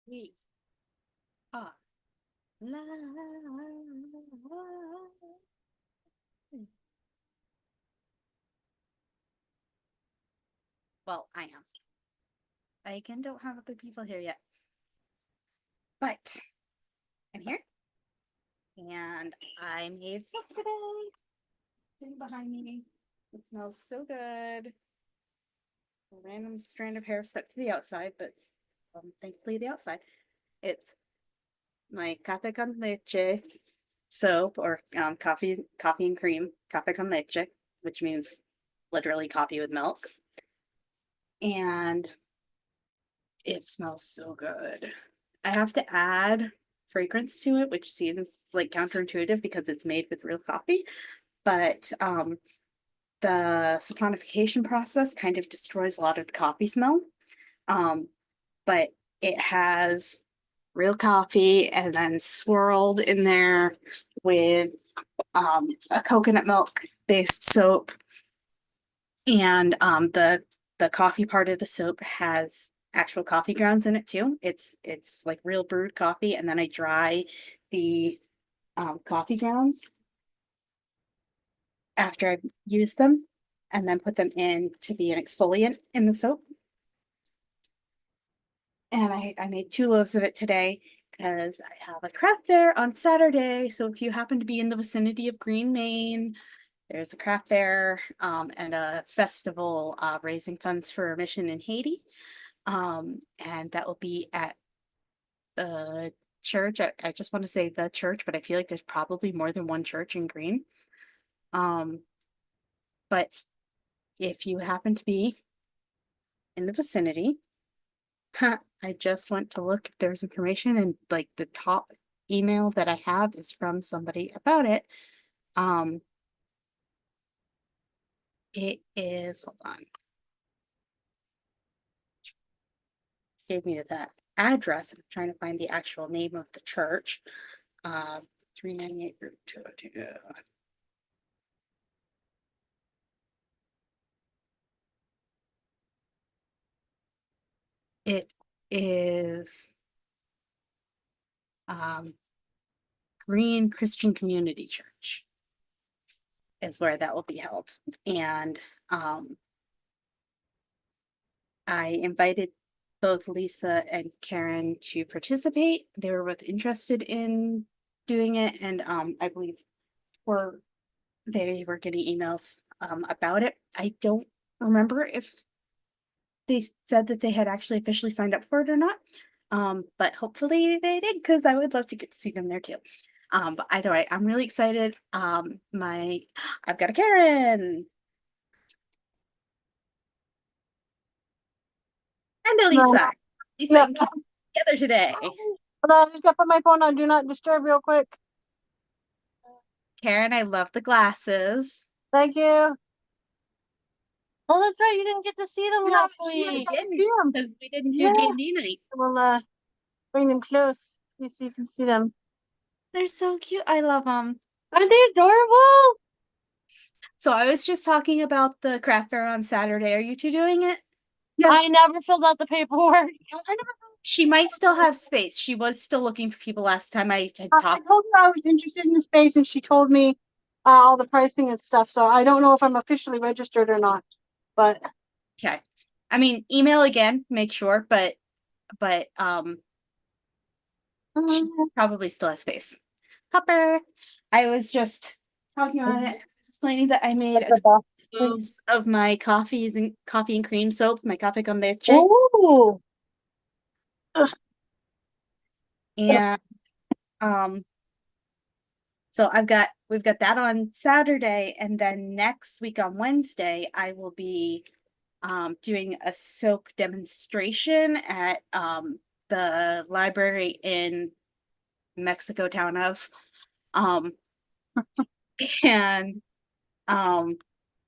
We are live. Well, I am. I again don't have other people here yet, but I'm here and I made soap today. Sitting behind me. It smells so good. A random strand of hair stuck to the outside, but thankfully the outside. It's my cafe con leche soap or coffee and cream, cafe con leche, which means literally coffee with milk. And it smells so good. I have to add fragrance to it, which seems like counterintuitive because it's made with real coffee, but the saponification process kind of destroys a lot of the coffee smell. But it has real coffee and then swirled in there with a coconut milk based soap. And the coffee part of the soap has actual coffee grounds in it too. It's like real brewed coffee, and then I dry the coffee grounds after I've used them, and then put them in to be an exfoliant in the soap. And I made 2 loaves of it today because I have a craft fair on Saturday. So if you happen to be in the vicinity of Green, Maine, there's a craft fair and a festival raising funds for a mission in Haiti. And that will be at the church. I just want to say the church, but I feel like there's probably more than one church in Green. But if you happen to be in the vicinity, I just went to look if there's information, and like the top email that I have is from somebody about it. It is, hold on. Gave me the address. I'm trying to find the actual name of the church. 398 Route 202. It is Green Christian Community Church is where that will be held. And I invited both Lisa and Karen to participate. They were both interested in doing it, and I believe they were getting emails about it. I don't remember if they said that they had actually officially signed up for it or not. But hopefully they did, because I would love to get to see them there too. But either way, I'm really excited. I've got a Karen and a No. Lisa. Lisa Yep. and Karen together today. Hold on, I just gotta put my phone on Do Not Disturb real quick. Karen, I love the glasses. Thank you. Oh, that's right. You didn't get to see them last We week. didn't, See them. because we didn't do Yeah. D&D night. We'll bring them close. You see if you can see them. They're so cute. I love them. Aren't they adorable? So I was just talking about the craft fair on Saturday. Are you two doing it? Yeah. I never filled out the paperwork. She might still have space. She was still looking for people last time I had I talked. told her I was interested in the space, and she told me all the pricing and stuff. So I don't know if I'm officially registered or not. But Okay. I mean, email again, make sure, but she probably still has space. Hopper. I was just talking about it, explaining that I made the box, please. loaves of my coffee and cream soap, my cafe con leche. Oh. And um so we've got that on Saturday, and then next week on Wednesday I will be doing a soap demonstration at the library in Mexico town of um and um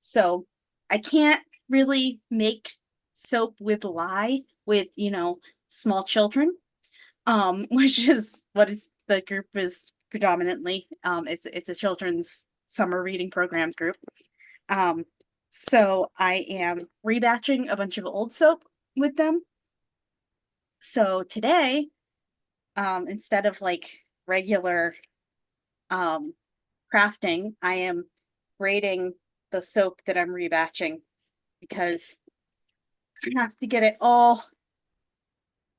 so I can't really make soap with lye with, small children, which is what the group is predominantly. It's a children's summer reading program group. Um, so I am rebatching a bunch of old soap with them. So today instead of like regular crafting, I am grating the soap that I'm rebatching because I have to get it all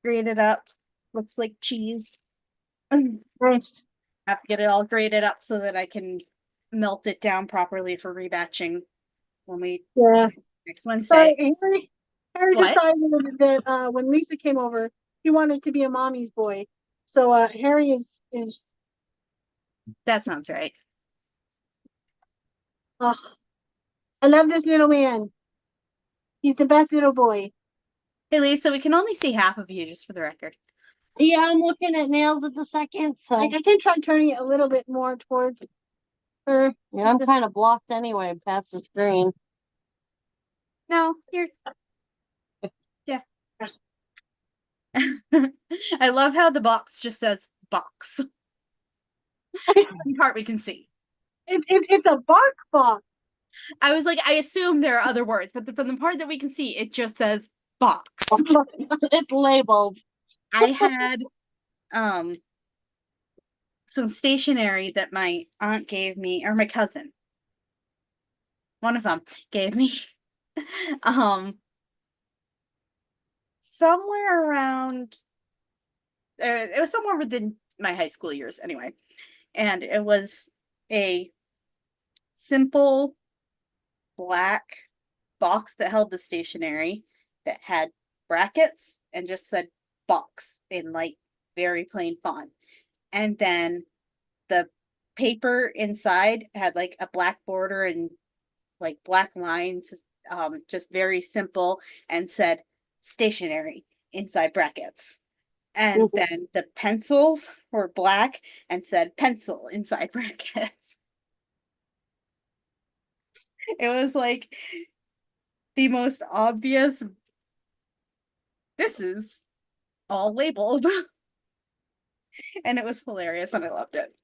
grated up. Looks like cheese. Nice. Have to get it all grated up so that I can melt it down properly for rebatching when we Yeah. next So Wednesday. Harry What? decided that when Lisa came over, he wanted to be a mommy's boy. So Harry is That sounds right. uh, I love this little man. He's the best little boy. Hey Lisa, we can only see half of you just for the record. Yeah, I'm looking at nails at the second, so I can try turning it a little bit more towards her. yeah, I'm kind of blocked anyway past the screen. No, you're yeah. I love how the box just says box. The part we can see. It's a bark box. I was like, I assume there are other words, but from the part that we can see, it just says box. It's labeled. I had some stationery that my aunt gave me, or my cousin. One of them gave me. Somewhere around it was somewhere within my high school years anyway. And it was a simple black box that held the stationery that had brackets and just said box in like very plain font. And then the paper inside had like a black border and like black lines, just very simple, and said stationery inside brackets. And then the pencils were black and said pencil inside brackets. It was like the most obvious. This is all labeled. And it was hilarious and I loved it.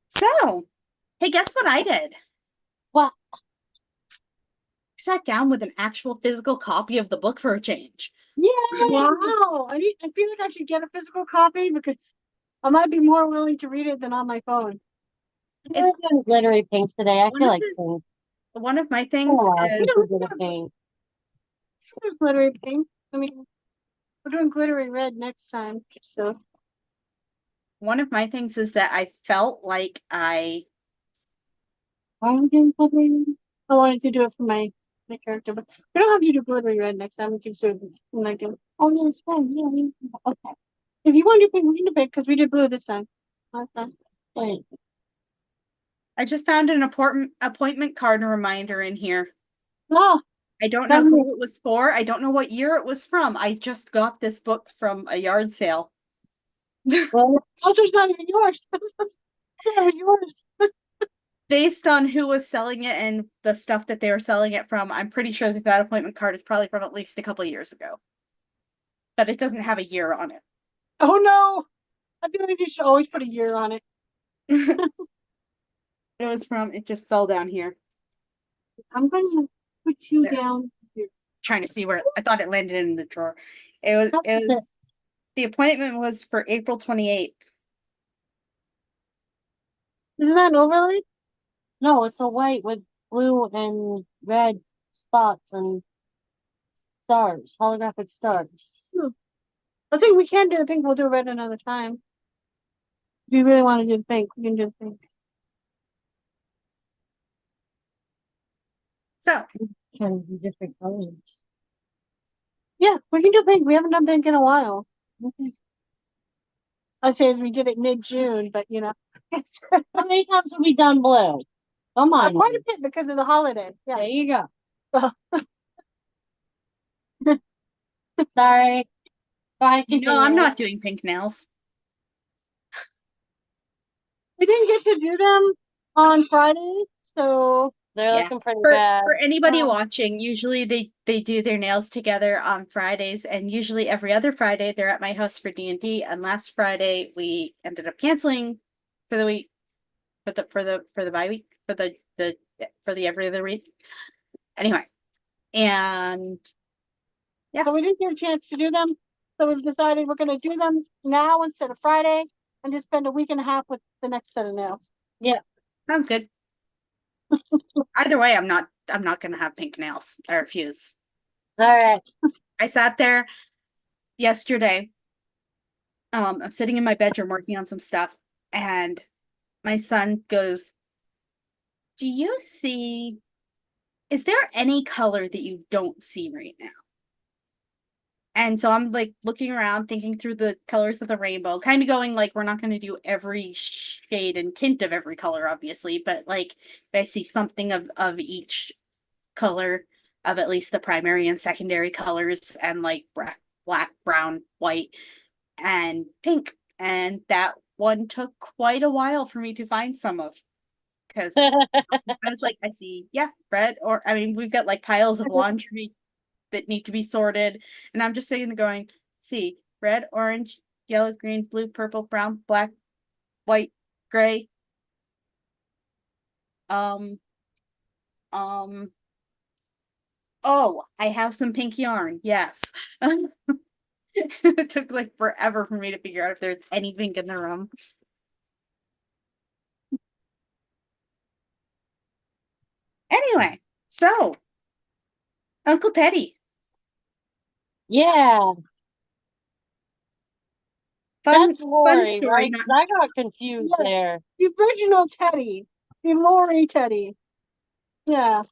So, hey, guess what I did? What? Sat down with an actual physical copy of the book for a change. Yeah. Wow. I feel like I should get a physical copy because I might be more willing to read it than on my phone. It's doing glittery pink today. I one feel of like the- pink. one of my Oh, things wow, is people do the pink. There's glittery pink. I mean, we're doing glittery red next time. So one of my things is that I felt like Why are we doing glittery? I wanted to do it for my character, but we don't have to do glittery red next time. We can do it like it. Oh, no, it's fine. Yeah, okay. If you want to do pink, we can do pink because we did blue this time. Okay. Wait. I just found an appointment card reminder in here. Oh, I don't know who it was for. I don't know what year it was from. I just got this book from a yard sale. Well, also, it's not even yours. It was yours. Based on who was selling it and the stuff that they were selling it from, I'm pretty sure that that appointment card is probably from at least a couple of years ago. But it doesn't have a year on it. Oh no! I feel like you should always put a year on it. It just fell down here. I'm gonna put you There. down here. Trying to see where I thought it landed in the drawer. The appointment was for April 28th. Isn't that an overlay? no, it's a white with blue and red spots and stars, holographic stars. I think we can do the pink. We'll do red another time. If you really want to do the pink, we can do the pink. So Can be different colors. Yeah, we can do pink. We haven't done pink in a while. Okay. I say we did it mid-June, but you know. How many times have we done blue? Come on. Quite a bit because of the holiday. Yeah. There you go. So, Sorry. Bye. no, I'm not doing pink nails. we didn't get to do them on Friday, so They're Yeah. looking pretty For bad. anybody Um, watching, usually they do their nails together on Fridays, and usually every other Friday they're at my house for D&D. And last Friday we ended up canceling for the week, for the bye week, for the every other week. Anyway, and Yeah. So we didn't get a chance to do them. So we've decided we're gonna do them now instead of Friday and just spend a week and a half with the next set of nails. Sounds good. Either way, I'm not gonna have pink nails. I refuse. All right. I sat there yesterday. I'm sitting in my bedroom working on some stuff, and my son goes, "Do you see, is there any color that you don't see right now?" And so I'm like looking around, thinking through the colors of the rainbow, kind of going like, we're not going to do every shade and tint of every color, obviously, but like I see something of each color of at least the primary and secondary colors, and like black, brown, white, and pink. And that one took quite a while for me to find some of, because I was like, I see, yeah, red, or I mean, we've got like piles of laundry that need to be sorted. And I'm just sitting there going, see, red, orange, yellow, green, blue, purple, brown, black, white, gray. Um, um, oh, I have some pink yarn. Yes. It took like forever for me to figure out if there's any pink in the room. Anyway, so Uncle Teddy, Yeah, fun, that's fun Lori, story. right? Not, 'Cause I got confused Yeah. there. The original Teddy, the Lori Teddy. Yeah,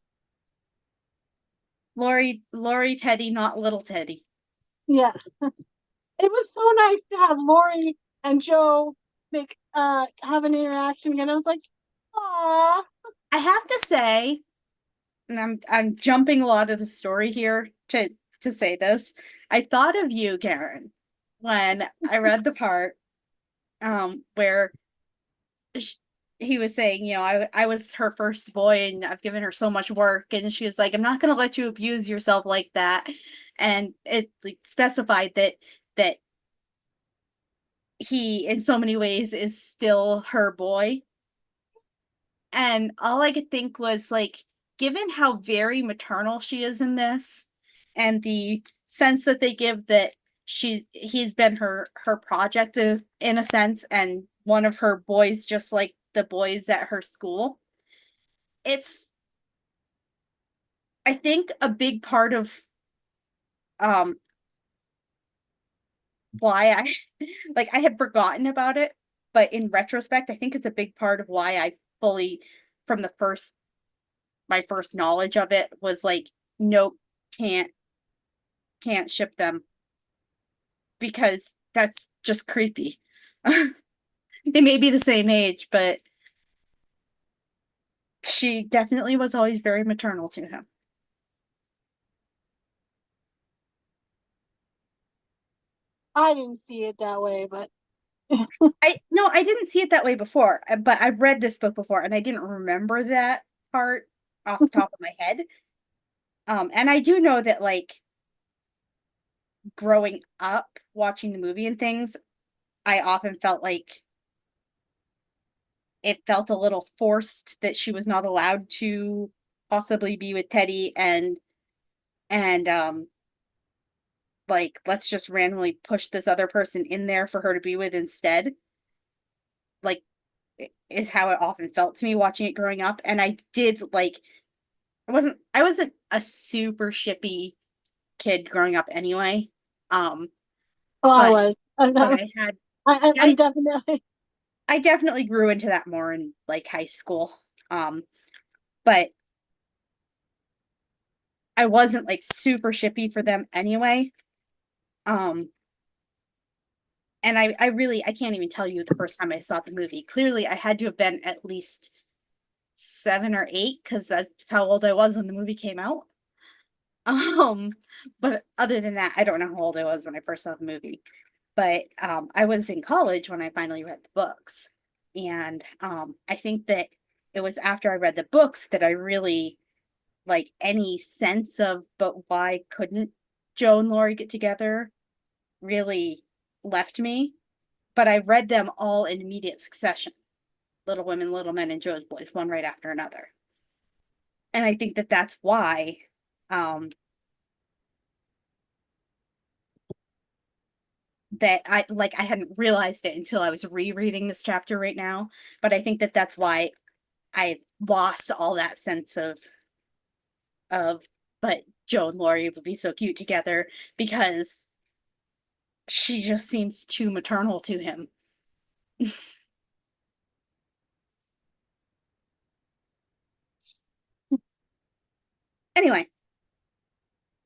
Lori Teddy, not little Teddy. yeah. It was so nice to have Lori and Joe make have an interaction again. I was like, "Aw." I have to say, and I'm jumping a lot of the story here to say this. I thought of you, Karen, when I read the part where sh he was saying, you know, I was her first boy and I've given her so much work, and she was like, I'm not going to let you abuse yourself like that. And it like, specified that he in so many ways is still her boy. And all I could think was like, given how very maternal she is in this, and the sense that they give that he's been her project in a sense, and one of her boys, just like the boys at her school. It's, I think, a big part of um why I like I had forgotten about it, but in retrospect, I think it's a big part of why I fully, from the first my first knowledge of it, was like, nope, can't ship them, because that's just creepy. They may be the same age, but she definitely was always very maternal to him. I didn't see it that way, but I didn't see it that way before, but I've read this book before and I didn't remember that part off the top of my head. And I do know that like growing up watching the movie and things, I often felt like it felt a little forced that she was not allowed to possibly be with Teddy, and like, let's just randomly push this other person in there for her to be with instead. Like, is how it often felt to me watching it growing up. And I did like, I wasn't a super shippy kid growing up anyway. Um, oh, I but was. but I had I'm I definitely. I definitely grew into that more in like high school. But I wasn't like super shippy for them anyway. Um, and I really, I can't even tell you the first time I saw the movie. Clearly, I had to have been at least 7 or 8, because that's how old I was when the movie came out. Um, but other than that, I don't know how old I was when I first saw the movie. But I was in college when I finally read the books. And I think that it was after I read the books that I really, like, any sense of, but why couldn't Joe and Laurie get together, really left me. But I read them all in immediate succession. Little Women, Little Men, and Joe's Boys, one right after another. And I think that that's why um that I hadn't realized it until I was rereading this chapter right now, but I think that that's why I lost all that sense of but Joe and Lori would be so cute together, because she just seems too maternal to him. Anyway,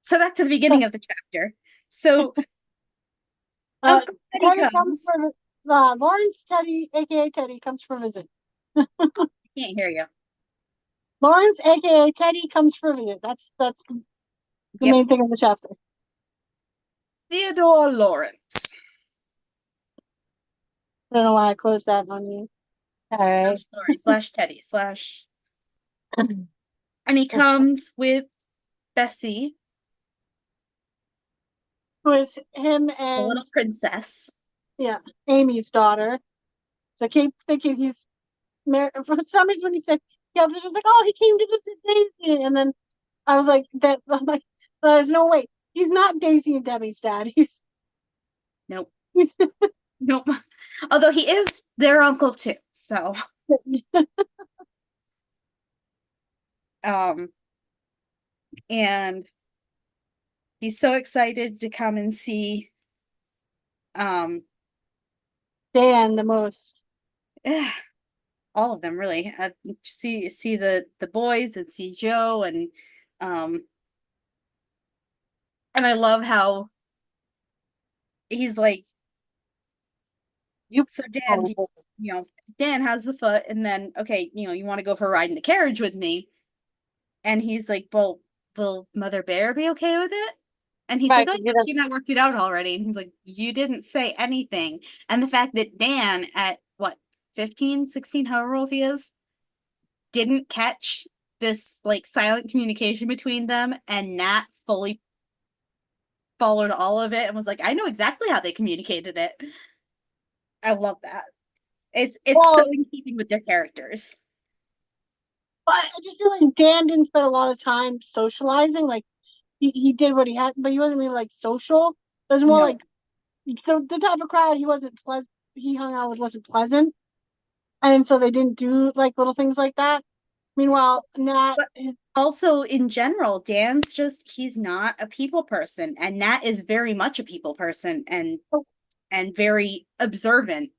so back to the beginning of the chapter. So Uncle Teddy Teddy comes comes. for Lawrence Teddy, aka Teddy, comes for a visit. Can't hear you. Lawrence, aka Teddy, comes for a visit. That's the Yep. main thing of the chapter. Theodore Lawrence. I don't know why I closed that on you. All right. Slash Lori slash Teddy slash. And he comes with Bessie, Who is him the and little princess. Amy's daughter. So I keep thinking he's married. For some reason, when he said, yeah, I was just like, oh, he came to visit Daisy. And then I was like, I'm like, there's no way. He's not Daisy and Debbie's dad. Nope. He's Nope. Although he is their uncle too. So, and he's so excited to come and see, Dan the most. all of them really. See the boys and see Joe, and I love how he's like, You- so Dan, Dan has the foot, and then, okay, you want to go for a ride in the carriage with me? And he's like, well, will Mother Bear be okay with it? And he's Right, like, oh, 'cause you yeah, don't- she and I worked it out already. And he's like, you didn't say anything. And the fact that Dan, at what, 15, 16, however old he is, didn't catch this like silent communication between them, and Nat fully followed all of it and was like, I know exactly how they communicated it. I love that. It's Well, so in keeping with their characters. but I just feel like Dan didn't spend a lot of time socializing. Like he did what he had, but he wasn't really like social. It was more No. like the type of crowd he wasn't pleasant. He hung out with wasn't pleasant, and so they didn't do like little things like that. Meanwhile, Nat, But also, in general, Dan's he's not a people person, and Nat is very much a people person, and very observant.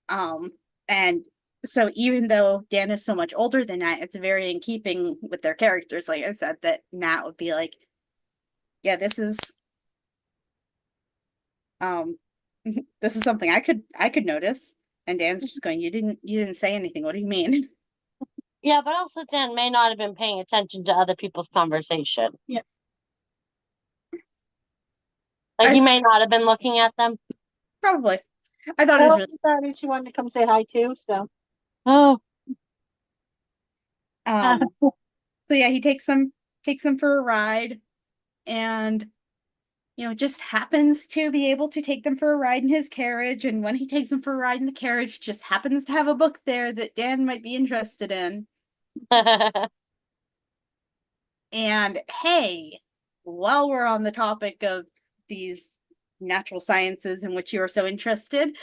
And so even though Dan is so much older than Nat, it's very in keeping with their characters, like I said, that Nat would be like, yeah, this is this is something I could notice. And Dan's just going, you didn't say anything. What do you mean? Yeah, but also Dan may not have been paying attention to other people's conversation. Yeah. Like I he s- may not have been looking at them. Probably. I thought it was really decided she wanted to come say hi too. So Oh, so yeah, he takes them for a ride, and just happens to be able to take them for a ride in his carriage. And when he takes them for a ride in the carriage, just happens to have a book there that Dan might be interested in. And hey, while we're on the topic of these natural sciences in which you are so interested,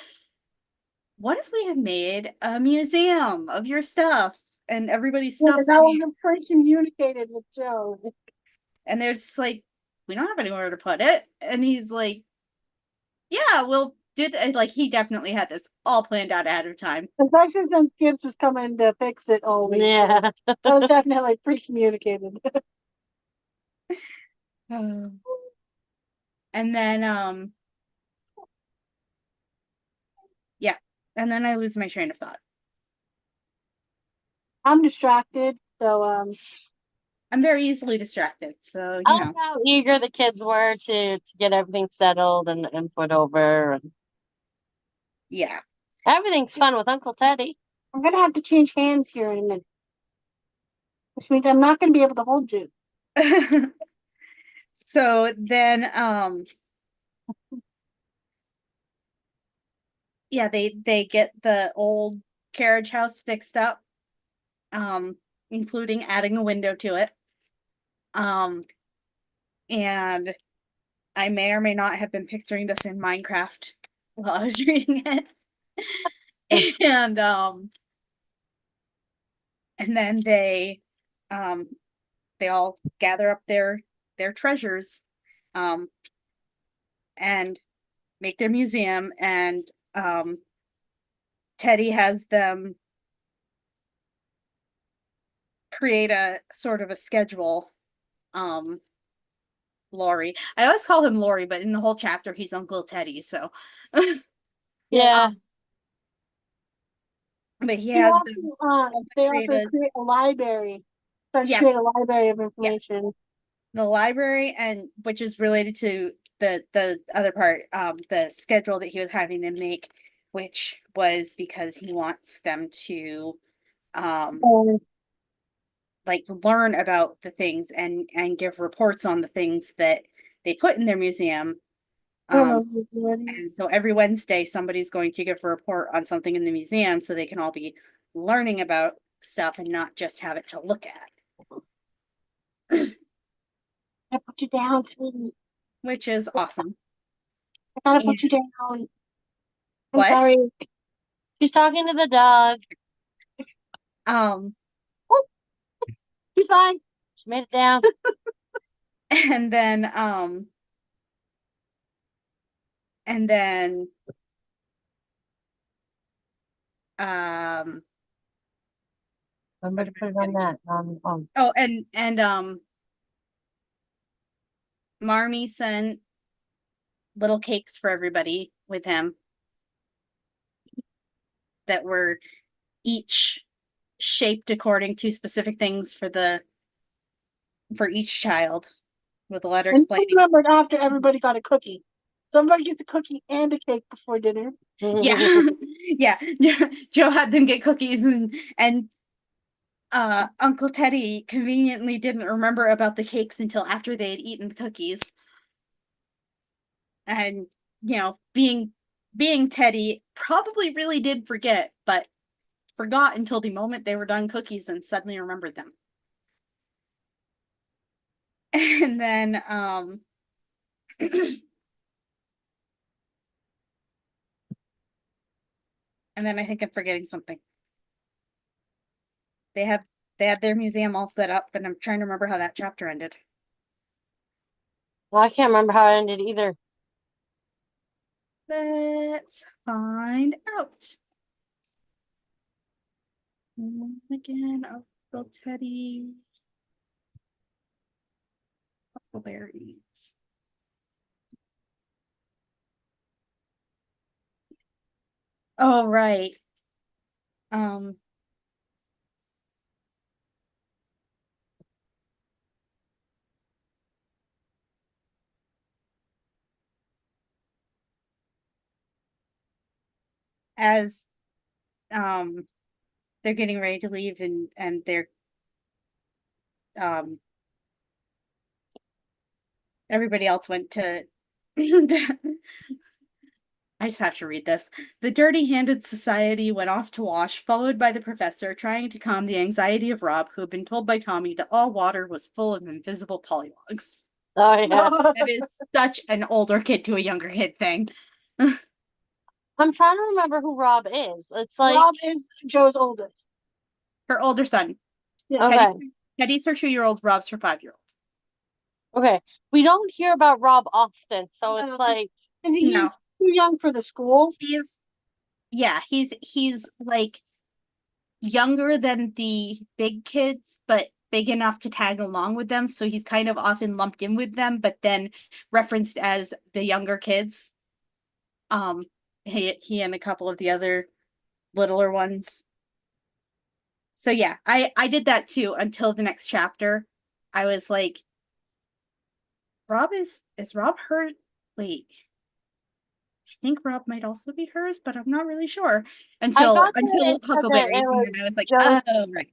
what if we had made a museum of your stuff and everybody's yeah, stuff? that was pre-communicated with Joe. And they're just like, we don't have anywhere to put it. And he's like, yeah, we'll do that. Like, he definitely had this all planned out ahead of time. Especially since Gibbs was coming to fix it all week. yeah. That was definitely pre-communicated. And then, yeah. And then I lose my train of thought. I'm distracted, so I'm very easily distracted. So, I love how eager the kids were to get everything settled and put over. And yeah. everything's fun with Uncle Teddy. I'm gonna have to change hands here in a minute. Which means I'm not gonna be able to hold you. So then, yeah, they get the old carriage house fixed up, including adding a window to it. And I may or may not have been picturing this in Minecraft while I was reading it. And then they all gather up their treasures and make their museum, and Teddy has them create a sort of a schedule. Laurie. I always call him Laurie, but in the whole chapter he's Uncle Teddy, so Yeah. but he They has also, them they create also create a library. Trying to Yeah. create a library of information. the library, and which is related to the other part, the schedule that he was having them make, which was because he wants them to And like learn about the things and give reports on the things that they put in their museum. I don't know if you're ready. And so every Wednesday somebody's going to give a report on something in the museum so they can all be learning about stuff and not just have it to look at, I put you down, sweetie. which is awesome. I gotta put you down. I'm What? sorry. She's talking to the dog. She's fine. She made it down. and then Remember to put it on that. oh, and Marmee sent little cakes for everybody with him that were each shaped according to specific things for each child, with a letter And I explaining. remembered after everybody got a cookie. Somebody gets a cookie and a cake before dinner. Yeah. Yeah. Joe had them get cookies, and Uncle Teddy conveniently didn't remember about the cakes until after they had eaten the cookies. And being Teddy, probably really did forget, but forgot until the moment they were done cookies and suddenly remembered them. And then and then I think I'm forgetting something. They had their museum all set up, and I'm trying to remember how that chapter ended. Well, I can't remember how it ended either. Let's find out. Again, Uncle Teddy. Huckleberries. Oh, right. As they're getting ready to leave, and they're everybody else went to I just have to read this. The dirty-handed society went off to wash, followed by the professor, trying to calm the anxiety of Rob, who had been told by Tommy that all water was full of invisible polywogs. Oh yeah. That is such an older kid to a younger kid thing. I'm trying to remember who Rob is. It's like Rob is Joe's oldest. Her older son. Yeah. okay. Teddy's her 2-year-old, Rob's her 5-year-old. Okay. We don't hear about Rob often, so No, it's like Because he's No. too young for the school. He's like younger than the big kids, but big enough to tag along with them, so he's kind of often lumped in with them, but then referenced as the younger kids. He and a couple of the other littler ones. So yeah, I did that too until the next chapter. I was like, Rob is Rob her? Wait. I think Rob might also be hers, but I'm not really sure until got that it said that Huckleberries, it and was then I was like, Joe's- oh right.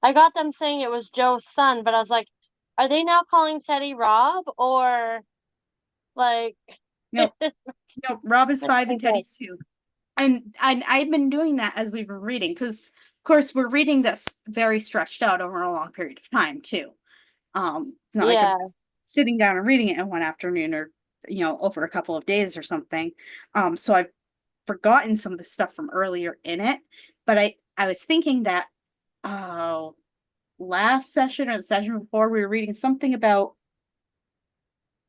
I got them saying it was Joe's son, but I was like, are they now calling Teddy Rob or like Nope. Nope, Rob is 5 and Okay. Teddy's 2. And I've been doing that as we've been reading, because of course we're reading this very stretched out over a long period of time too. It's not like Yeah. I'm just sitting down and reading it in one afternoon or, over a couple of days or something. So I've forgotten some of the stuff from earlier in it, but I was thinking that, oh, last session or the session before, we were reading something about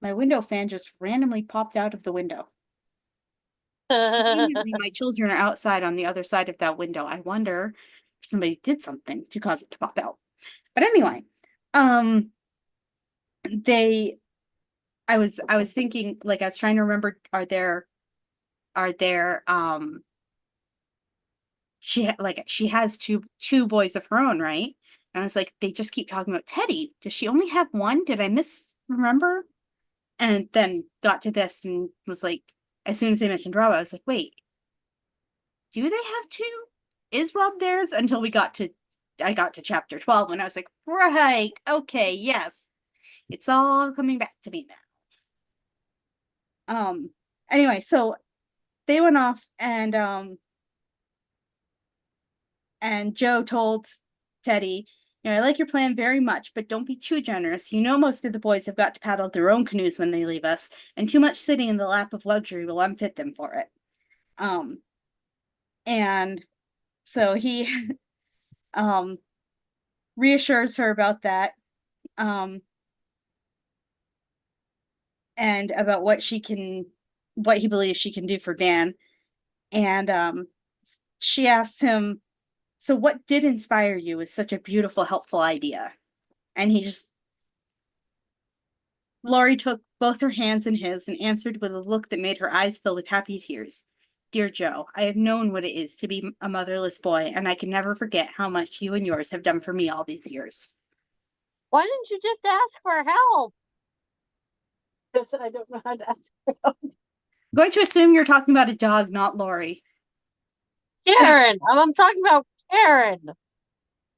my window fan just randomly popped out of the window. Conveniently, my children are outside on the other side of that window. I wonder if somebody did something to cause it to pop out. But anyway, I was thinking, like, I was trying to remember, she has two boys of her own, right? And I was like, they just keep talking about Teddy. Does she only have one? Did I misremember? And then got to this and was like, as soon as they mentioned Rob, I was like, wait, do they have two? Is Rob theirs? Until I got to chapter 12 and I was like, right, okay, yes. It's all coming back to me now. Anyway, so they went off and Joe told Teddy, I like your plan very much, but don't be too generous. Most of the boys have got to paddle their own canoes when they leave us, and too much sitting in the lap of luxury will unfit them for it. And so he reassures her about that. And about what he believes she can do for Dan. And she asks him, so what did inspire you with such a beautiful, helpful idea? And Laurie took both her hands in his and answered with a look that made her eyes fill with happy tears. Dear Joe, I have known what it is to be a motherless boy, and I can never forget how much you and yours have done for me all these years. Why didn't you just ask for help? Because I don't know how to ask for help. I'm going to assume you're talking about a dog, not Laurie. Karen, I'm talking about Karen.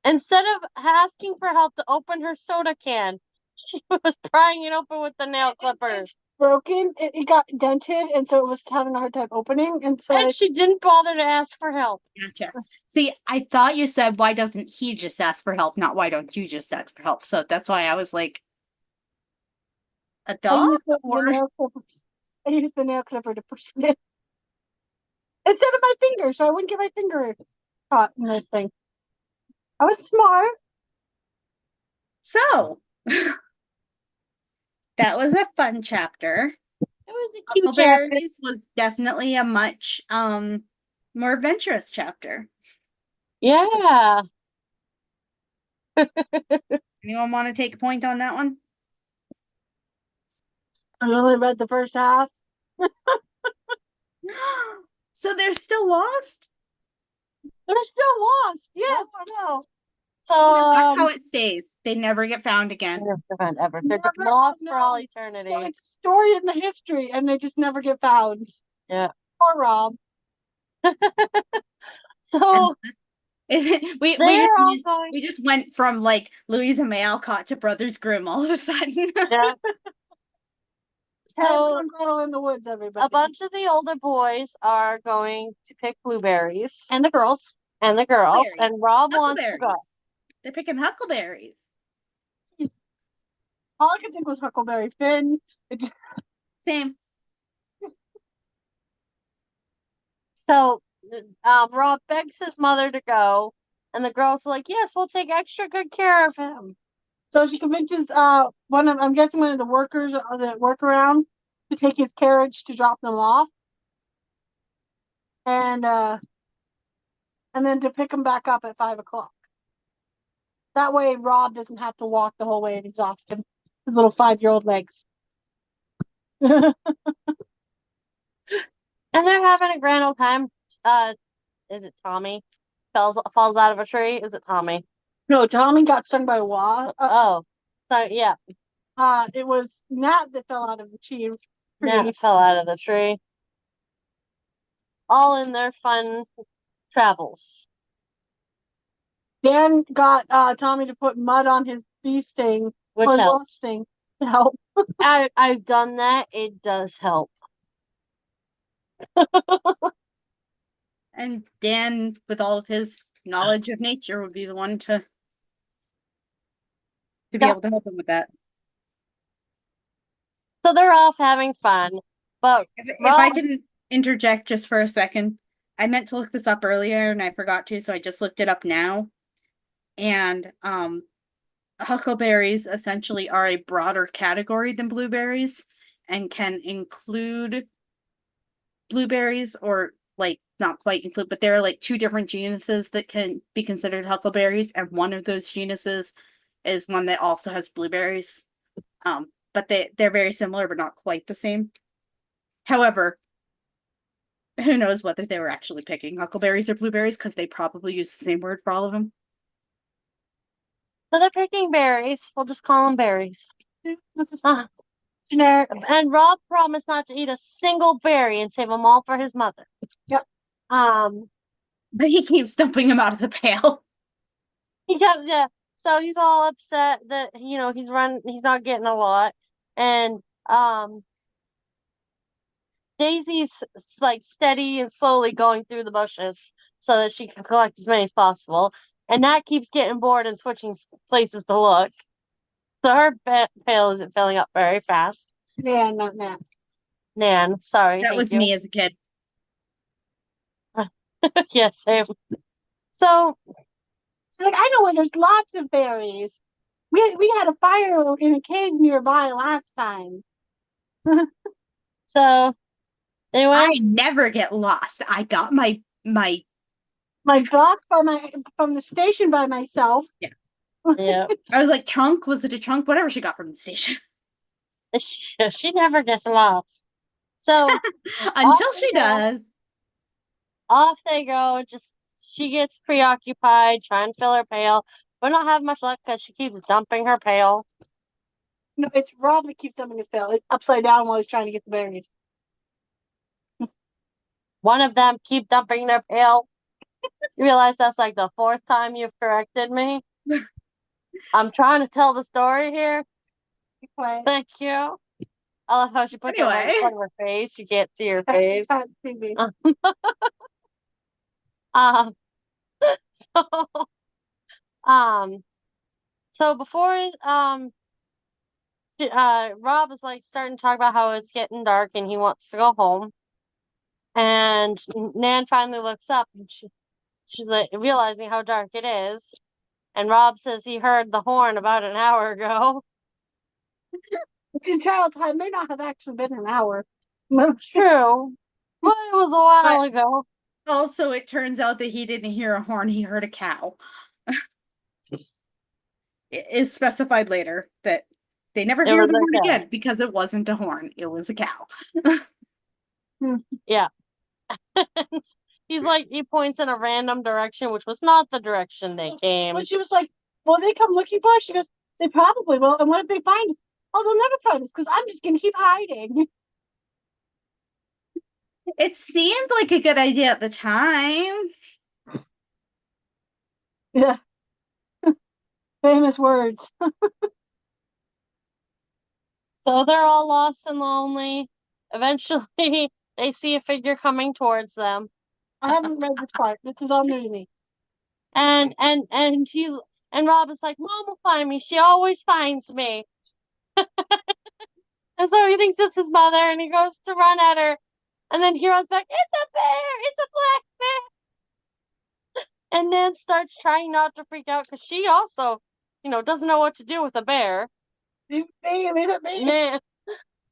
Instead of asking for help to open her soda can, she was prying it open with the nail clippers. Broken. It got dented, and so it was having a hard time opening. And so And she didn't bother to ask for help. Gotcha. See, I thought you said, why doesn't he just ask for help, not why don't you just ask for help? So that's why I was like, a dog? I used the nail clipper to push it in. Instead of my finger, so I wouldn't get my finger caught in the thing. I was smart. So, that was a fun chapter. It was a cute chapter. Huckleberries was definitely a much more adventurous chapter. Yeah. Anyone want to take a point on that one? I only read the first half. So they're still lost? They're still lost. Yeah, I know. So That's how it stays. They never get found again. Ever. They're Never- lost no. for all eternity. So it's a story in the history, and they just never get found. Yeah. Poor Rob. So we they're all going. we just went from like Louisa May Alcott to Brothers Grimm all of a sudden. Yeah. So So and Gretel in the woods, everybody. a bunch of the older boys are going to pick blueberries, and the girls. and Rob wants to go. Huckleberries. They're picking huckleberries. All I could think was Huckleberry Finn. Same. So Rob begs his mother to go, and the girls are like, "Yes, we'll take extra good care of him." So she convinces one of the workers that work around to take his carriage to drop them off, and then to pick them back up at 5:00. That way, Rob doesn't have to walk the whole way and exhaust his little 5-year-old legs. And they're having a grand old time. Is it Tommy? Falls out of a tree? Is it Tommy? No, Tommy got stung by a wasp. Oh, so yeah. It was Nat that fell out of the tree. Nat fell out of the tree. All in their fun travels. Dan got Tommy to put mud on his bee sting, Which or his helps. wasp sting, to help. I've done that. It does help. And Dan, with all of his knowledge of nature, would be the one to be Yeah. able to help him with that. So they're off having fun. But If I Rob, can interject just for a second, I meant to look this up earlier and I forgot to, so I just looked it up now. And huckleberries essentially are a broader category than blueberries and can include blueberries or like not quite include, but there are like two different genuses that can be considered huckleberries, and one of those genuses is one that also has blueberries. But they're very similar but not quite the same. However, who knows whether they were actually picking huckleberries or blueberries because they probably use the same word for all of them. so they're picking berries. We'll just call them berries. Uh, Generic. and Rob promised not to eat a single berry and save them all for his mother. Yep. But he keeps dumping them out of the pail. Yeah. So he's all upset that he's not getting a lot, and Daisy's like steady and slowly going through the bushes so that she can collect as many as possible, and Nat keeps getting bored and switching places to look. So her pail isn't filling up very fast. Yeah, not that. Nan, sorry, That thank was you. me as a kid. Yes, same. So She's like, I know where there's lots of berries. We had a fire in a cave nearby last time. so anyway, I never get lost. I got my My box from the station by myself. yeah, I was like, trunk? Was it a trunk? Whatever she got from the station. she never gets lost. So Until she does. Off they go. Just she gets preoccupied trying to fill her pail, but not have much luck because she keeps dumping her pail. No, it's Rob that keeps dumping his pail. It's upside down while he's trying to get the berries. One of them keep dumping their pail. You realize that's like the fourth time you've corrected me. I'm trying to tell the story here. Anyway. Thank you. I love how she puts it right in front of her face. You can't see her face. So so before Rob is like starting to talk about how it's getting dark and he wants to go home, and Nan finally looks up and she's like realizing how dark it is, and Rob says he heard the horn about an hour ago. Which in child time may not have actually been an hour. True, but it was a while ago. Also, it turns out that he didn't hear a horn, he heard a cow. It is specified later that they never hear the horn again because it wasn't a horn, it was a cow. Yeah. He's like, he points in a random direction, which was not the direction they came. When she was like, will they come looking for us? She goes, they probably will. And what if they find us? Oh, they'll never find us because I'm just going to keep hiding. It seemed like a good idea at the time. Yeah. Famous words. So they're all lost and lonely. Eventually, they see a figure coming towards them. I haven't read this part. This is all new to me. And Rob is like, Mom will find me. She always finds me. And so he thinks it's his mother, and he goes to run at her. And then he runs back, it's a bear! It's a black bear! And Nan starts trying not to freak out because she also, doesn't know what to do with a bear. Leave it me. Nan.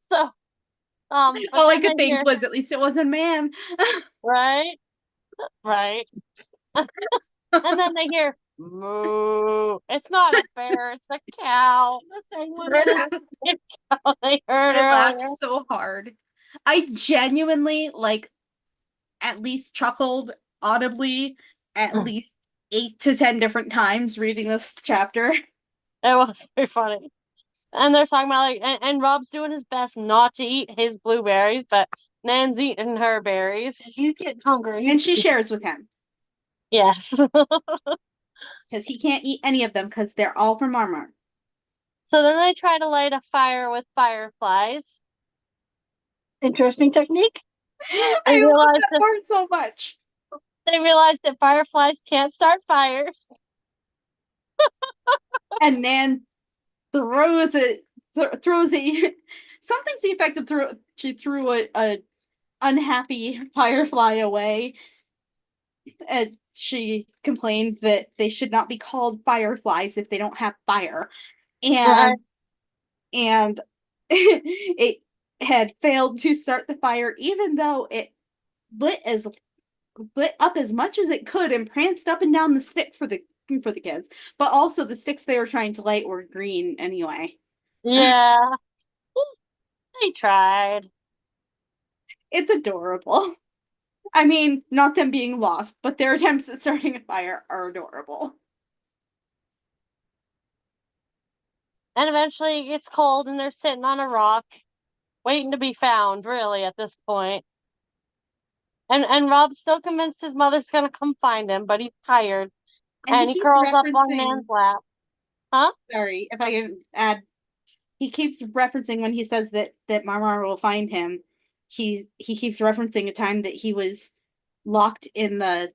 So, all I could think was at least it wasn't man. Right? Right. And then they hear, moo. It's not a bear, it's a cow. They heard I laughed earlier. so hard. I genuinely at least chuckled audibly at least 8 to 10 different times reading this chapter. It was very funny. And they're talking about and Rob's doing his best not to eat his blueberries, but Nan's eating her berries. He's getting hungry. And she shares with him. Yes. Because he can't eat any of them because they're all from Marmar. So then they try to light a fire with fireflies. Interesting technique. I love that part so much. They realize that fireflies can't start fires. And Nan throws it something to the effect that she threw a unhappy firefly away. And she complained that they should not be called fireflies if they don't have fire. Right. And it had failed to start the fire, even though it lit up as much as it could and pranced up and down the stick for the kids. But also the sticks they were trying to light were green anyway. Yeah. They tried. It's adorable. I mean, not them being lost, but their attempts at starting a fire are adorable. And eventually it gets cold and they're sitting on a rock, waiting to be found, really, at this point. And Rob's still convinced his mother's gonna come find him, but he's tired. And he keeps curls up on referencing, Nan's lap. Huh? sorry, if I can add, he keeps referencing when he says that Marmar will find him. He keeps referencing a time that he was locked in the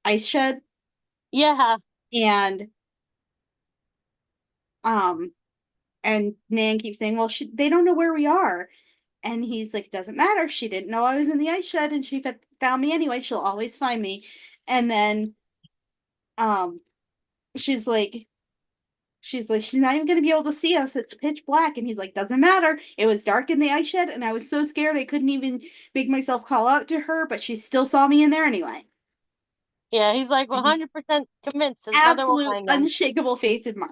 ice shed, Yeah. and Nan keeps saying, well, they don't know where we are. And he's like, doesn't matter. She didn't know I was in the ice shed, and she found me anyway. She'll always find me. And then she's like, she's not even gonna be able to see us. It's pitch black. And he's like, doesn't matter. It was dark in the ice shed, and I was so scared I couldn't even make myself call out to her, but she still saw me in there anyway. Yeah, he's like 100% convinced his mother will Absolute find him. unshakable faith in Mark.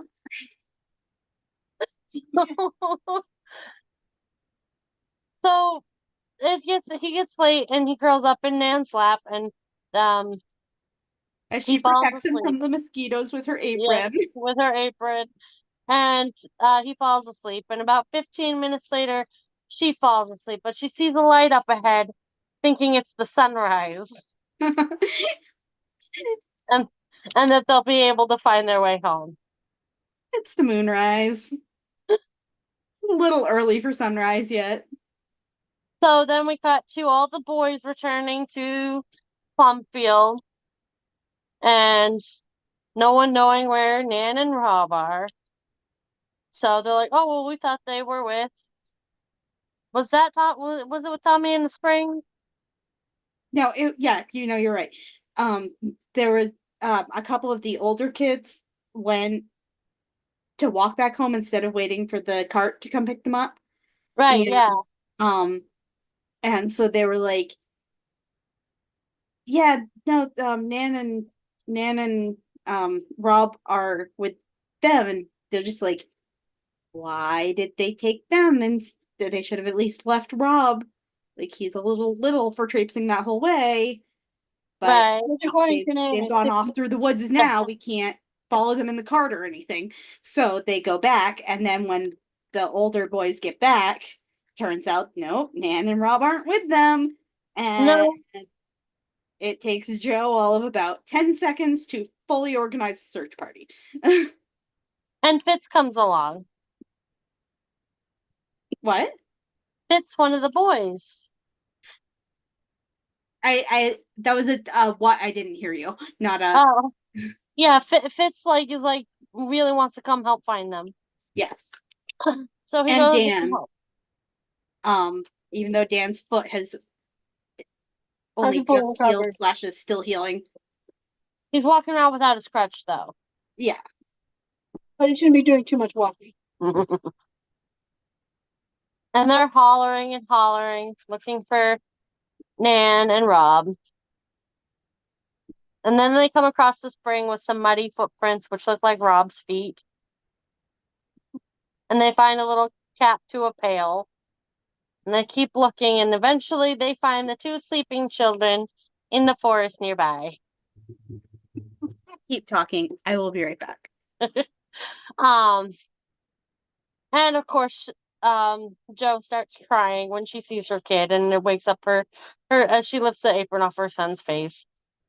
So he gets late and he curls up in Nan's lap and As he she falls protects him asleep. from the mosquitoes with her Yeah, apron. with her apron. And he falls asleep. And about 15 minutes later, she falls asleep, but she sees a light up ahead, thinking it's the sunrise. And that they'll be able to find their way home. It's the moonrise. A little early for sunrise yet. So then we cut to all the boys returning to Plumfield and no one knowing where Nan and Rob are. So they're like, oh, well, we thought they were with. Was it with Tommy in the spring? No, yeah, you're right. There was a couple of the older kids went to walk back home instead of waiting for the cart to come pick them up. Right, And, yeah. And so they were like, yeah, no, Nan and Rob are with them, and they're just like, why did they take them? And they should have at least left Rob. Like, he's a little for traipsing that whole way. But Right. they've gone off through the woods now. We can't follow them in the cart or anything. So they go back, and then when the older boys get back, turns out, no, Nan and Rob aren't with them. And No. it takes Joe all of about 10 seconds to fully organize a search party. And Fitz comes along. What? Fitz, one of the boys. That was a what? I didn't hear you. Not a. Oh. Yeah, Fitz is really wants to come help find them. Yes. So he And goes Dan. Even though Dan's foot has only just healed / is still healing. He's walking around without his crutch, though. Yeah. But he shouldn't be doing too much walking. And they're hollering and hollering, looking for Nan and Rob. And then they come across the spring with some muddy footprints, which look like Rob's feet. And they find a little cap to a pail. And they keep looking, and eventually they find the 2 sleeping children in the forest nearby. Keep talking. I will be right back. And of course, Joe starts crying when she sees her kid, and it wakes up her as she lifts the apron off her son's face,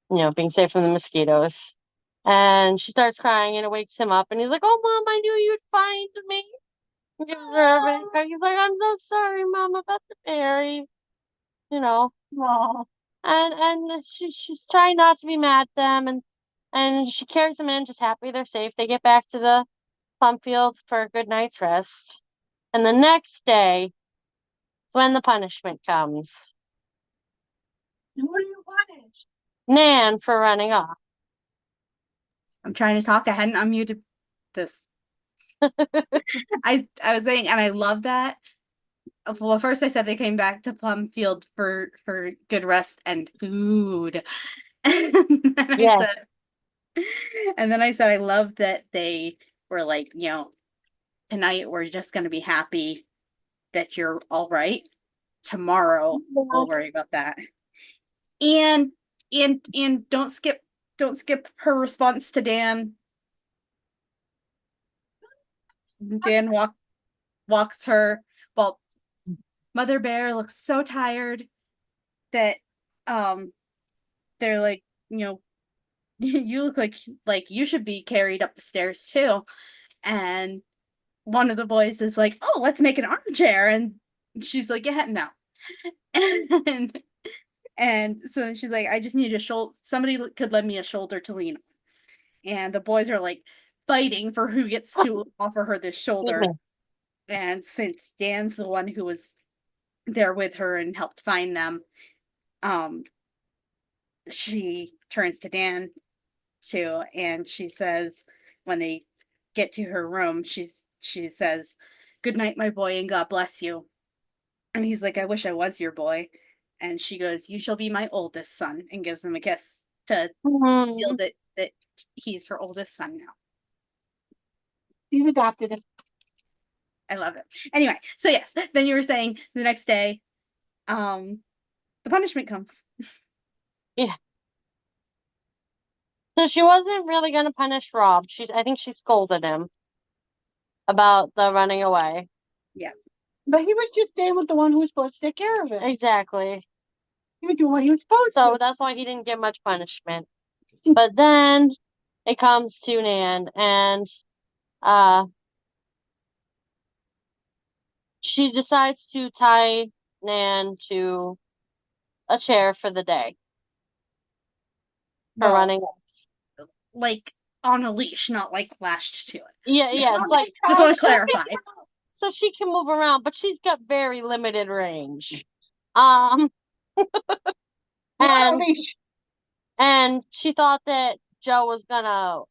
being safe from the mosquitoes. And she starts crying, and it wakes him up, and he's like, "Oh, Mom, I knew you'd find me." He's like, "I'm so sorry, Mom, about the berries." Aw. And she's trying not to be mad at them, and she carries them in, just happy they're safe. They get back to the Plumfield for a good night's rest. And the next day is when the punishment comes. Who are you punish? Nan for running off. I'm trying to talk. I hadn't unmuted this. I was saying, and I love that. Well, first I said they came back to Plumfield for good rest and food. And then I Yes. said, and then I said I love that they were like, you know, tonight we're just gonna be happy that you're all right. Tomorrow we'll worry about that. And don't skip her response to Dan. Dan walks her. Well, Mother Bear looks so tired that they're like, you know, you look like you should be carried up the stairs too. And one of the boys is like, oh, let's make an armchair. And she's like, yeah, no. And so she's like, I just need a shoulder. Somebody could lend me a shoulder to lean on. And the boys are like fighting for who gets to offer her this shoulder. And since Dan's the one who was there with her and helped find them, she turns to Dan too, and she says, when they get to her room, she says, "Good night, my boy, and God bless you." And he's like, "I wish I was your boy." And she goes, "You shall be my oldest son," and gives him a kiss to feel that he's her oldest son now. He's adopted him. I love it. Anyway, so yes, then you were saying the next day, the punishment comes. Yeah. So she wasn't really gonna punish Rob. I think she scolded him about the running away. Yeah. But he was just staying with the one who was supposed to take care of it. Exactly. He was doing what he was supposed So to. that's why he didn't get much punishment. But then it comes to Nan, and she decides to tie Nan to a chair for the day for Well, running. like on a leash, not like lashed to it. Yeah, yeah. Just It's like just want to clarify. so she can move around, but she's got very limited range. And and she thought that Joe was gonna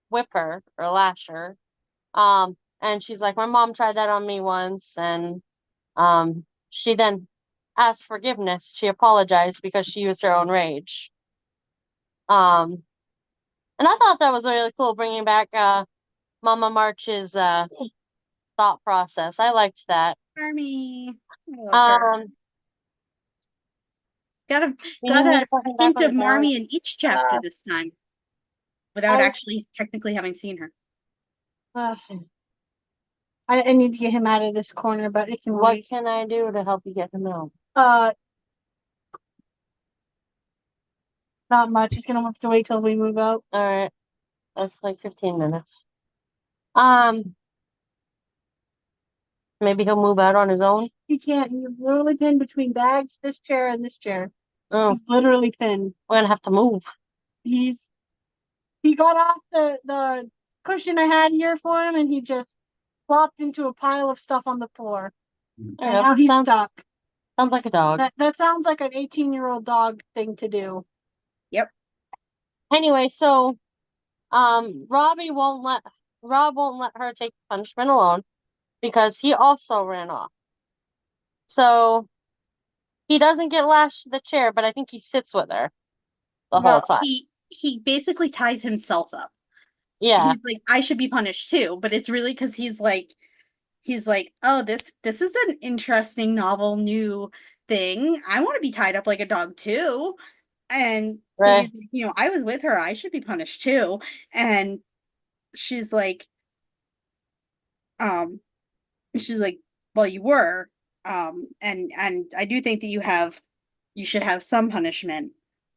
whip her or lash her. And she's like, my mom tried that on me once, and she then asked forgiveness. She apologized because she used her own rage. And I thought that was really cool, bringing back Mama March's thought process. I liked that. Marmee. I love her. Got a hint of Marmee in each chapter this time, without actually technically having seen her. I need to get him out of this corner, but it can What wait. can I do to help you get him out? Not much. He's gonna have to wait till we move out. All right, that's like 15 minutes. Maybe he'll move out on his own. He can't. He's literally pinned between bags, this chair, and this chair. Oh, He's literally pinned. we're gonna have to move. He got off the cushion I had here for him, and he just flopped into a pile of stuff on the floor. And now he's stuck. Sounds like a dog. That sounds like an 18-year-old dog thing to do. Yep. Anyway, so Rob won't let her take punishment alone because he also ran off. So he doesn't get lashed to the chair, but I think he sits with her the whole time. He basically ties himself up. Yeah. He's like, I should be punished too, but it's really because he's like, oh, this is an interesting, novel, new thing. I want to be tied up like a dog too. And so he's like, you know, I was with her, I should be punished too. And she's like, well, you were. And I do think that you should have some punishment.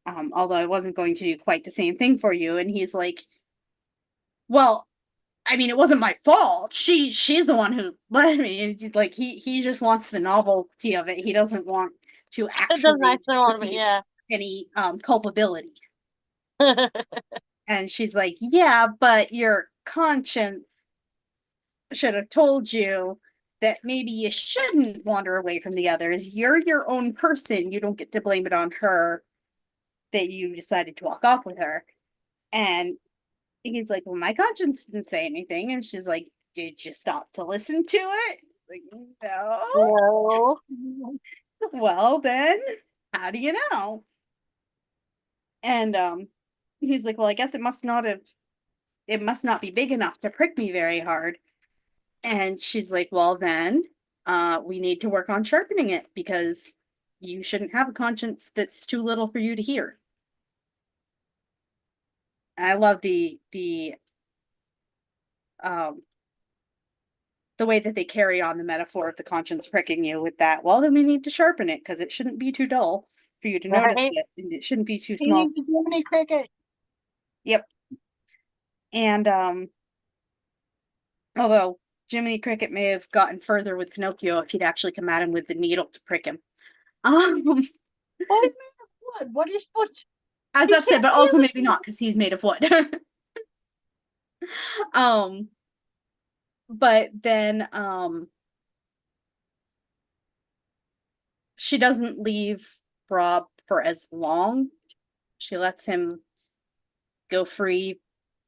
Although I wasn't going to do quite the same thing for you. And he's like, well, I mean, it wasn't my fault. She's the one who let me. And like he just wants the novelty of it. He doesn't want to actually receive any culpability. And she's like, yeah, but your conscience should have told you that maybe you shouldn't wander away from the others. You're your own person. You don't get to blame it on her that you decided to walk off with her. And he's like, well, my conscience didn't say anything. And she's like, did you stop to listen to it? Like, no. No. Well, then, how do you know? And he's like, well, I guess it must not be big enough to prick me very hard. And she's like, well, then, we need to work on sharpening it because you shouldn't have a conscience that's too little for you to hear. And I love um the way that they carry on the metaphor of the conscience pricking you with that. Well, then we need to sharpen it because it shouldn't be too dull for you to notice Right? it, and it shouldn't be too He small. needs the Jiminy Cricket. Yep. And although Jiminy Cricket may have gotten further with Pinocchio if he'd actually come at him with the needle to prick him. Well, he's made of wood. What are you supposed to? As He I said, can't but feel also it. maybe not because he's made of wood. um, but then she doesn't leave Rob for as long. She lets him go free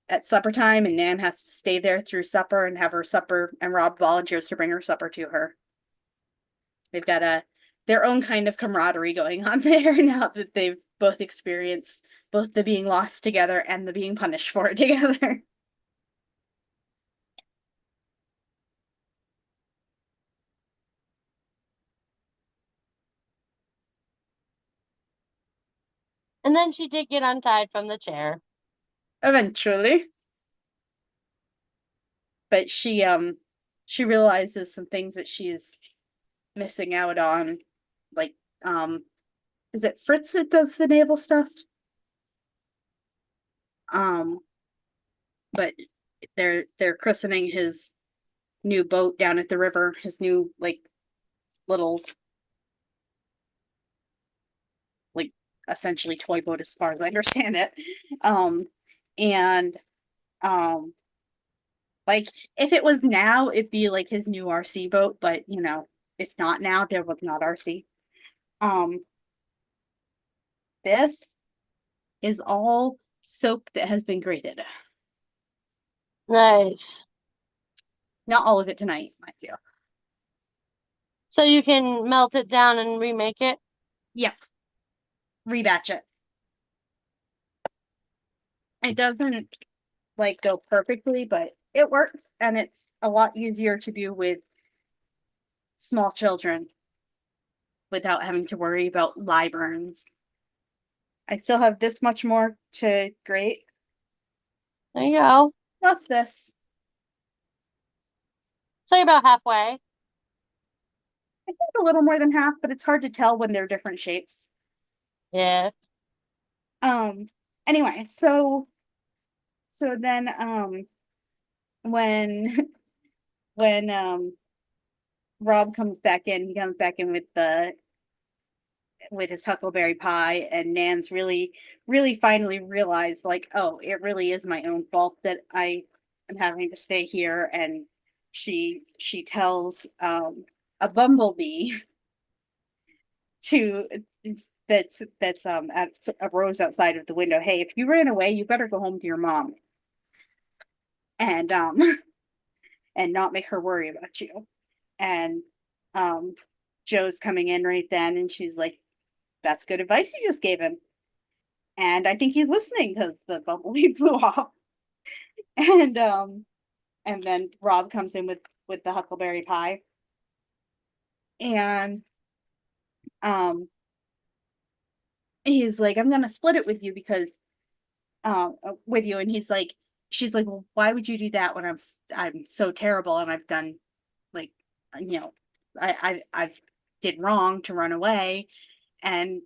at supper time, and Nan has to stay there through supper and have her supper, and Rob volunteers to bring her supper to her. They've got their own kind of camaraderie going on there now that they've both experienced both the being lost together and the being punished for it together. And then she did get untied from the chair. Eventually. But she realizes some things that she's missing out on. Like, is it Fritz that does the naval stuff? But they're christening his new boat down at the river, his new like little like essentially toy boat as far as I understand it. And like if it was now, it'd be like his new RC boat, but you know, it's not now. There was not RC. Um, this is all soap that has been grated. Nice. Not all of it tonight, mind you. So you can melt it down and remake it? Yep. Rebatch it. It doesn't like go perfectly, but it works, and it's a lot easier to do with small children without having to worry about lye burns. I still have this much more to grate, There you go. plus this. So you're about halfway. I think a little more than half, but it's hard to tell when they're different shapes. Yeah. Anyway, so then when when Rob comes back in, he comes back in with his huckleberry pie, and Nan's really finally realized like, oh, it really is my own fault that I am having to stay here. And she tells a bumblebee to that's at a rose outside of the window, hey, if you ran away, you better go home to your mom and and not make her worry about you. And Joe's coming in right then, and she's like, that's good advice you just gave him. And I think he's listening because the bumblebee flew off. And then Rob comes in with the huckleberry pie. And he's like, I'm gonna split it with you because with you. And he's like, she's like, well, why would you do that when I'm so terrible and I've done like, you know, I've did wrong to run away. And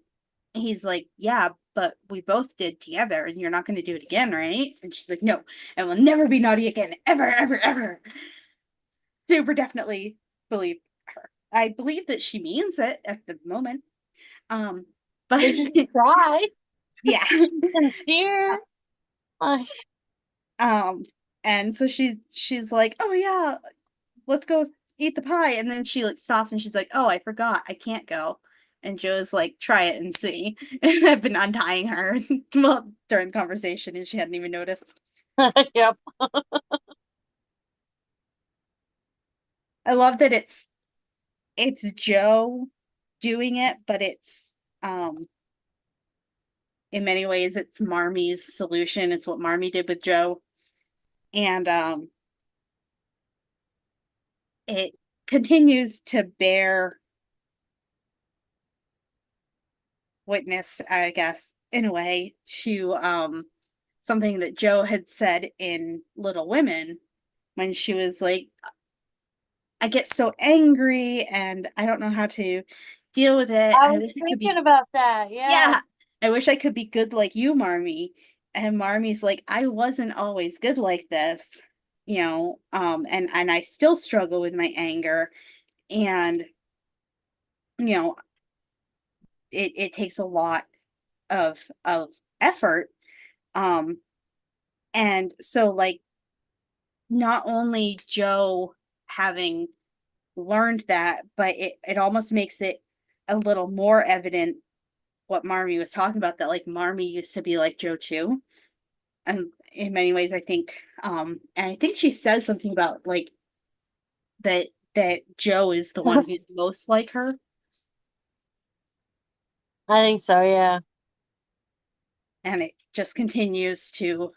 he's like, yeah, but we both did together, and you're not going to do it again, right? And she's like, no, I will never be naughty again, ever, ever, ever. Super definitely believe her. I believe that she means it at the moment. But Try. yeah. Sincere. Like, And so she's like, oh yeah, let's go. eat the pie. And then she like stops and she's like, oh, I forgot. I can't go. And Joe's like, try it and see. And I've been untying her well, during the conversation and she hadn't even noticed. Yep. I love that it's Joe doing it, but it's in many ways it's Marmie's solution. It's what Marmie did with Joe. And it continues to bear witness, I guess, in a way, to something that Joe had said in Little Women when she was like, I get so angry and I don't know how to deal with it. I I was wish I could thinking be, about that. Yeah. yeah, I wish I could be good like you, Marmie. And Marmie's like, I wasn't always good like this, and I still struggle with my anger. And, you know, it takes a lot of effort. And so like not only Joe having learned that, but it almost makes it a little more evident what Marmie was talking about, that like Marmie used to be like Joe too. And in many ways, I think, and I think she says something about like that Joe is the one who's most like her. I think so, yeah. And it just continues to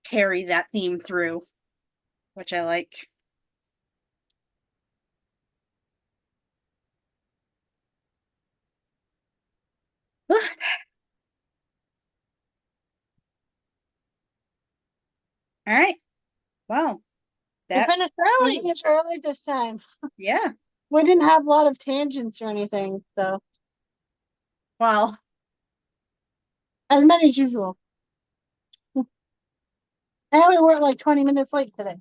carry that theme through, which I like. All right. Well, We that's finished We early. finished early this time. yeah. We didn't have a lot of tangents or anything, so Well, as many as usual. And we were like 20 minutes late today.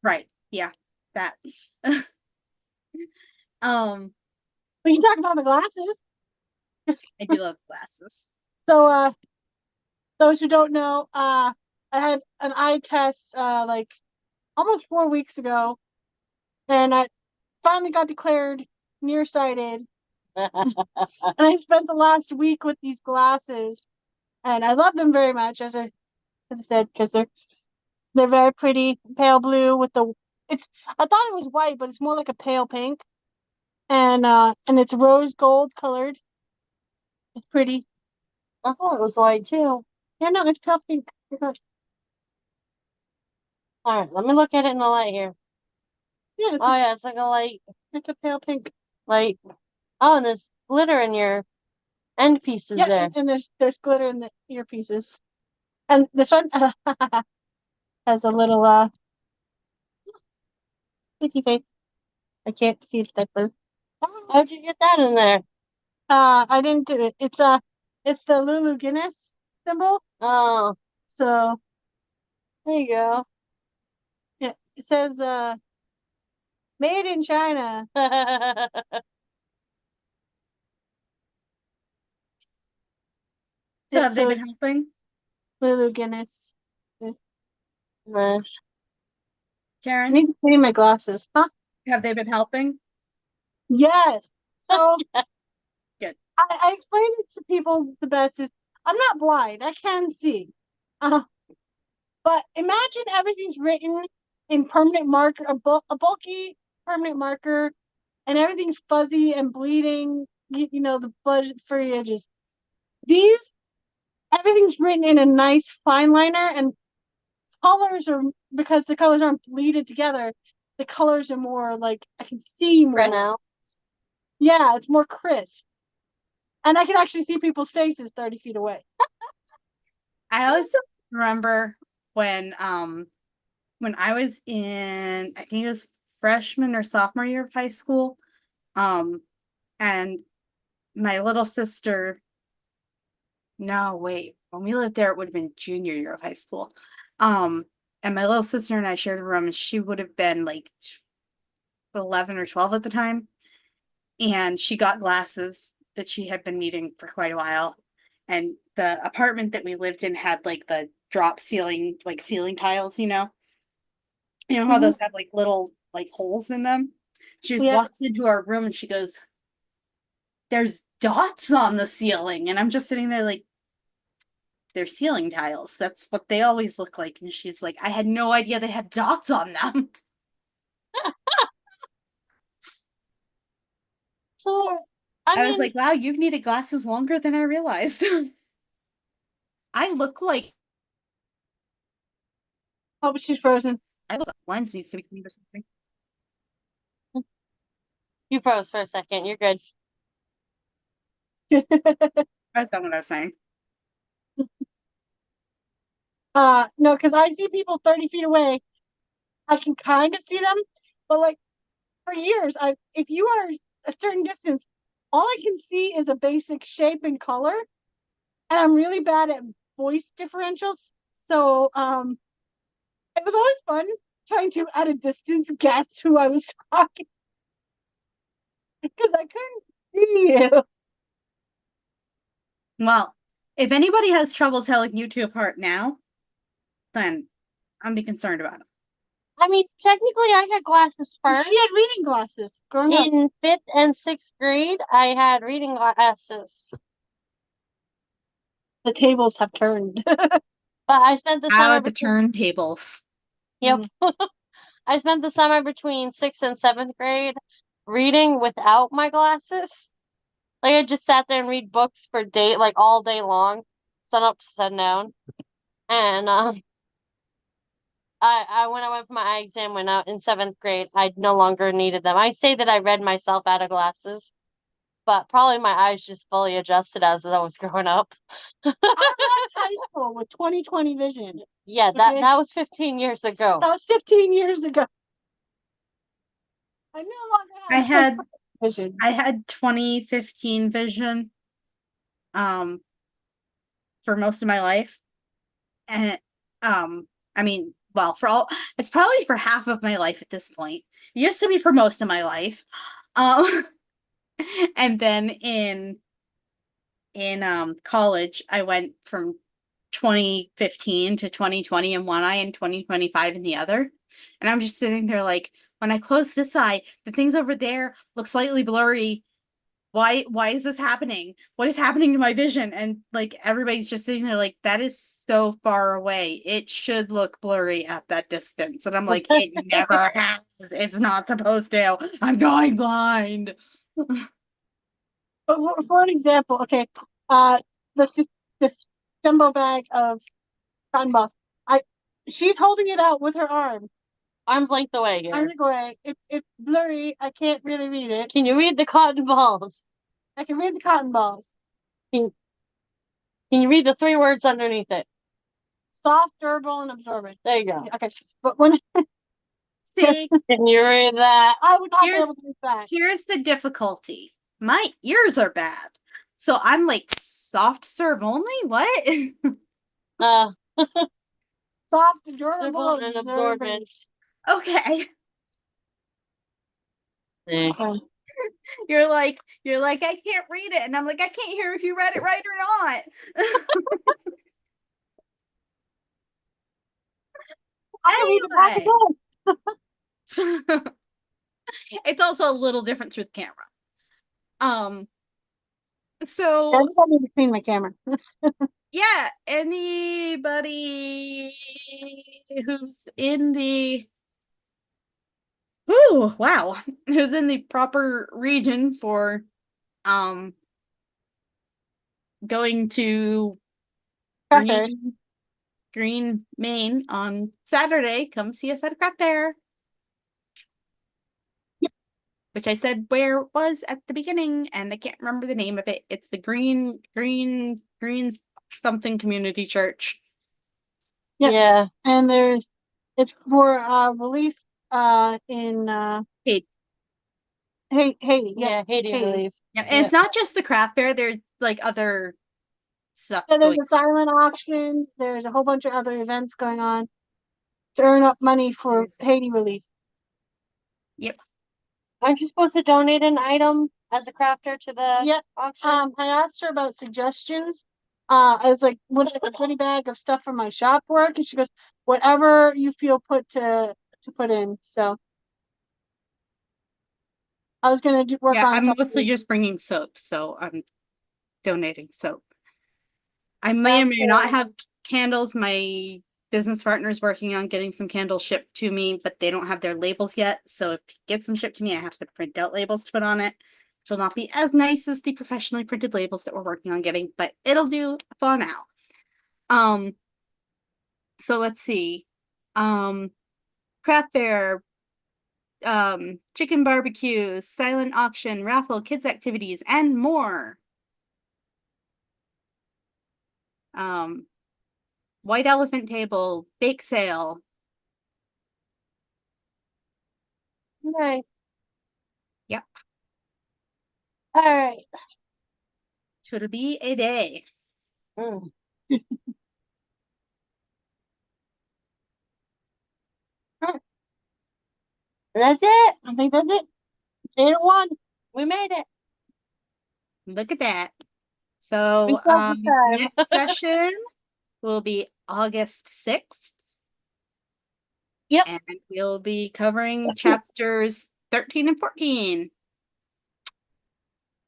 right. Yeah. That. We can talk about my glasses. I do love glasses. So those who don't know, I had an eye test like almost 4 weeks ago, and I finally got declared nearsighted. And I spent the last week with these glasses, and I love them very much, as I said, because they're very pretty, pale blue with the it's I thought it was white, but it's more like a pale pink, and it's rose gold colored. It's pretty. I thought it was white too. Yeah, no, it's pale pink. All right, let me look at it in the light here. Yeah, Oh yeah, it's like a light, it's a pale pink. light. Oh, and there's glitter in your end pieces Yeah, there. and there's glitter in the earpieces. And this one has a little sticky face. I can't see the diaper. How'd you get that in there? I didn't do it. It's the Lulu Guinness symbol. Oh, So there you go. yeah, it says made in China. So Yeah, have they so been helping, Lulu Guinness. Nice. I Taryn? need to clean my glasses. Huh? Have they been helping? Yes. So Good. I explained it to people the best is I'm not blind. I can see. But imagine everything's written in permanent marker, a bulky permanent marker, and everything's fuzzy and bleeding. You know, the blood for the edges. These, everything's written in a nice fine liner, and colors are, because the colors aren't bleeded together, the colors are more like I can see more. Crisp. Now. Yeah, it's more crisp. And I can actually see people's faces 30 feet away. I always remember when I was in, I think it was freshman or sophomore year of high school, and my little sister, no, wait, when we lived there, it would have been junior year of high school. And my little sister and I shared a room, and she would have been like 11 or 12 at the time. And she got glasses that she had been needing for quite a while. And the apartment that we lived in had like the drop ceiling, like ceiling tiles, You know how Mhm. those have like little like holes in them? She just Yeah. walks into our room and she goes, "There's dots on the ceiling." And I'm just sitting there like, they're ceiling tiles. That's what they always look like. And she's like, "I had no idea they had dots on them." So, I was mean, like, "Wow, you've needed glasses longer than I realized." I look like Oh, she's frozen. lens needs to be cleaned or something. you froze for a second. You're good. That's not what I was saying. No, because I see people 30 feet away. I can kind of see them, but like for years, if you are a certain distance, all I can see is a basic shape and color, and I'm really bad at voice differentials. So, it was always fun trying to at a distance guess who I was talking because I couldn't see you. Well, if anybody has trouble telling you two apart now, then I'm be concerned about it. I mean, technically, I had glasses first. She had reading glasses growing up. In 5th and 6th grade, I had reading glasses. The tables have turned. But I spent the How summer at the between, turntables. yep. I spent the summer between 6th and 7th grade reading without my glasses. Like, I just sat there and read books for like all day long, sun up to sundown. And when I went for my eye exam when I in 7th grade, I no longer needed them. I say that I read myself out of glasses, but probably my eyes just fully adjusted as I was growing up. I left high school with 20/20 vision. Yeah, Okay. that was 15 years ago. That was 15 years ago. I no longer I have had vision. I had 2015 vision for most of my life. And I mean, well, it's probably for half of my life at this point. It used to be for most of my life. Um and then in college I went from 2015 to 2020 in one eye and 2025 in the other. And I'm just sitting there like, when I close this eye, the things over there look slightly blurry. Why is this happening? What is happening to my vision? And like everybody's just sitting there like, that is so far away. It should look blurry at that distance. And I'm like, it never has. It's not supposed to. I'm going blind. But for an example, okay, the this jumbo bag of cotton balls. She's holding it out with her arm. Arm's length away here. Arms away. It's blurry. I can't really read it. Can you read the cotton balls? I can read the cotton balls. Can you read the 3 words underneath it? Soft, durable, and absorbent. There you go. Okay, but when See, Can you read that? I would not be Here's- able to read that. here's the difficulty. My ears are bad. So I'm like, soft serve only? What? Uh, Soft, durable, durable and absorbent. absorbent. Okay. Eh. Okay. You're like, I can't read it. And I'm like, I can't hear if you read it right or not. I can read the back Anyway. again. It's also a little different through the camera. So I need to clean my camera. yeah, anybody who's in the wow, who's in the proper region for going to Okay. Green, Maine on Saturday, come see us at a craft fair. Which I said where it was at the beginning, and I can't remember the name of it. It's the Green something community church. Yep. Yeah. And it's for relief in Haiti. Haiti. Yeah, Yep. Haiti Haiti. relief. Yeah, and it's not just the craft fair. There's like other stuff So there's going a silent auction. There's a whole bunch of other events going on to earn up money for There's- Haiti relief. Yep. Aren't you supposed to donate an item as a crafter to the Yep. auction? I asked her about suggestions. I was like, what is a goodie bag of stuff from my shop work? And she goes, whatever you feel put to to put in. So I was gonna work Yeah, on I'm mostly something. just bringing soap, so I'm donating soap. I may or That's may not good. have candles. My business partner is working on getting some candles shipped to me, but they don't have their labels yet. So if he gets them shipped to me, I have to print out labels to put on it, which will not be as nice as the professionally printed labels that we're working on getting, but it'll do for now. So let's see. Craft fair, chicken barbecues, silent auction, raffle, kids activities, and more. Um, white elephant table, bake sale. Nice. Yep. All right. So it'll be a day. Mm. That's it. I think that's it. 8:01. We made it. Look at that. We So killed the time. next session will be August 6th. Yep. And we'll be covering chapters 13 and 14.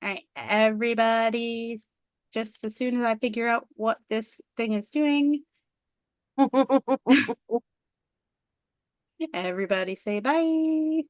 All right, everybody, just as soon as I figure out what this thing is doing, everybody say bye.